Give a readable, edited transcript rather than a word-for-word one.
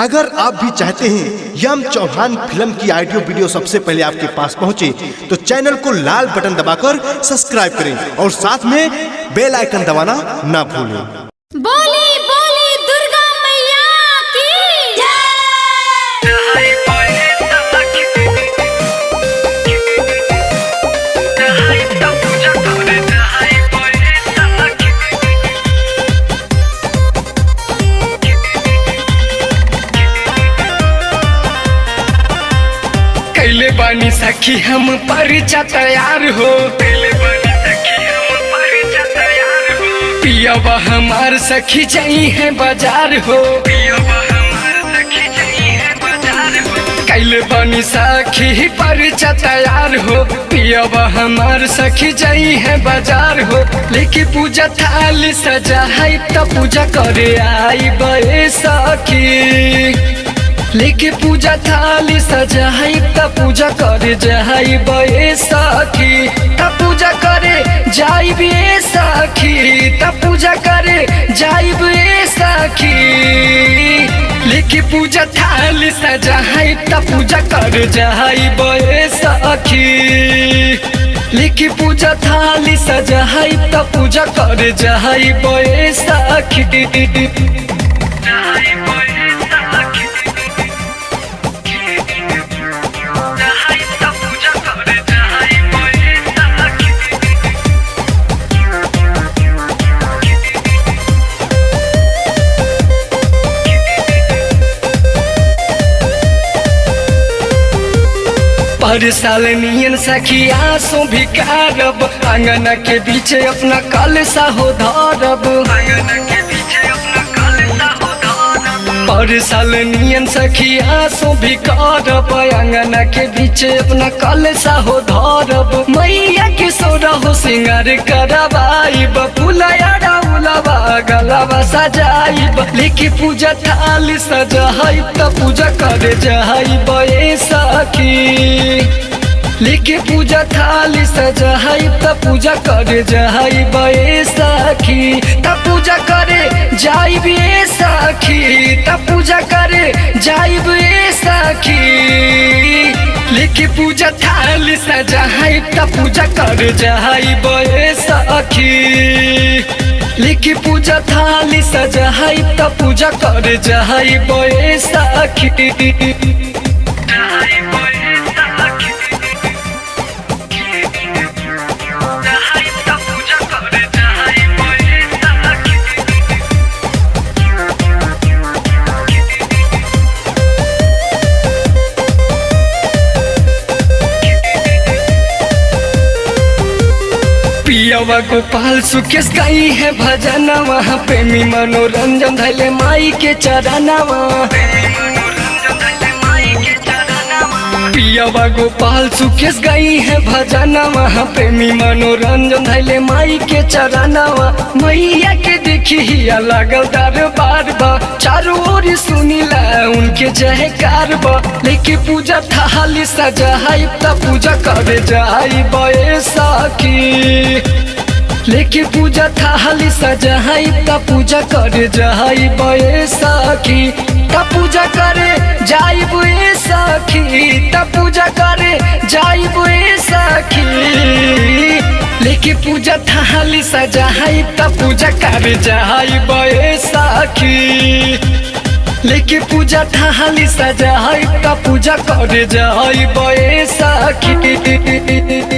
अगर आप भी चाहते हैं यम चौहान फिल्म की ऑडियो वीडियो सबसे पहले आपके पास पहुंचे तो चैनल को लाल बटन दबाकर सब्सक्राइब करें और साथ में बेल आइकन दबाना ना भूलें। बोली बोली दुर्गा मैया की जय। कैले बानी सखी हम परिचा तैयार हो, पियावा हमार सखी जाई है बाजार हो। कैले बानी सखी परिचा तैयार हो, पियावा हमार सखी जाई है बाजार हो। लेके पूजा थाली सजा है तो पूजा करे आई बे सखी। लेके पूजा थाली सजाई त पूजा करे जाई बे सखी। त पूजा करे जाई बे सखी, त पूजा करे जाई बे सखी। लेके पूजा थाली सजाई त पूजा करे जाई बे सखी। लेके पूजा थाली सजाई त पूजा करे जाई बे सखी। पर साल नियन सखी आंसू भी कारब, आंगन के बीच अपना कलसा हो धरब। पर साल नियन सखी आंसू भी कारब, आंगन के बीच अपना कलसा हो धरब। मैया के सोरा हो सिंगार करवाइब, फुलया उलावा गलावा सजाइब। लेके पूजा थाली सजाइब त पूजा करे जाइब ए सखी। लेके पूजा थाली सजाइब त पूजा करे जाइब ए सखी। त पूजा करे जाइब ए सखी, त पूजा करे जाइब ए सखी। लेके पूजा थाली सजाइब त पूजा करे जाइब ए सखी। लेके पूजा थाली सजाइब त पूजा करे जाइब ए सखी। पियावा गोपाल सुकेश गाई है भजना, वहाँ प्रेमी मनोरंजन धैले माई के चरनावा। पियावा गोपाल सुकेश गाई है भजना, वहाँ प्रेमी मनोरंजन धैले माई के चरनावा। मैया के देखी हिया लागल दरबार बा, चारों ओर सुनीला उनके जयकार बा। लेके पूजा थाली सजाइब त पूजा करे जाइब ए सखी। लेके पूजा थाली सजाइब त पूजा करे जाइब ए सखी। त पूजा करे जाइब ए सखी, त पूजा करे जाइब ए सखी। लेके पूजा थाली सजाइब त पूजा करे जाइब ए सखी। लेके पूजा थाली सजाइब त पूजा करे जाइब ए सखी।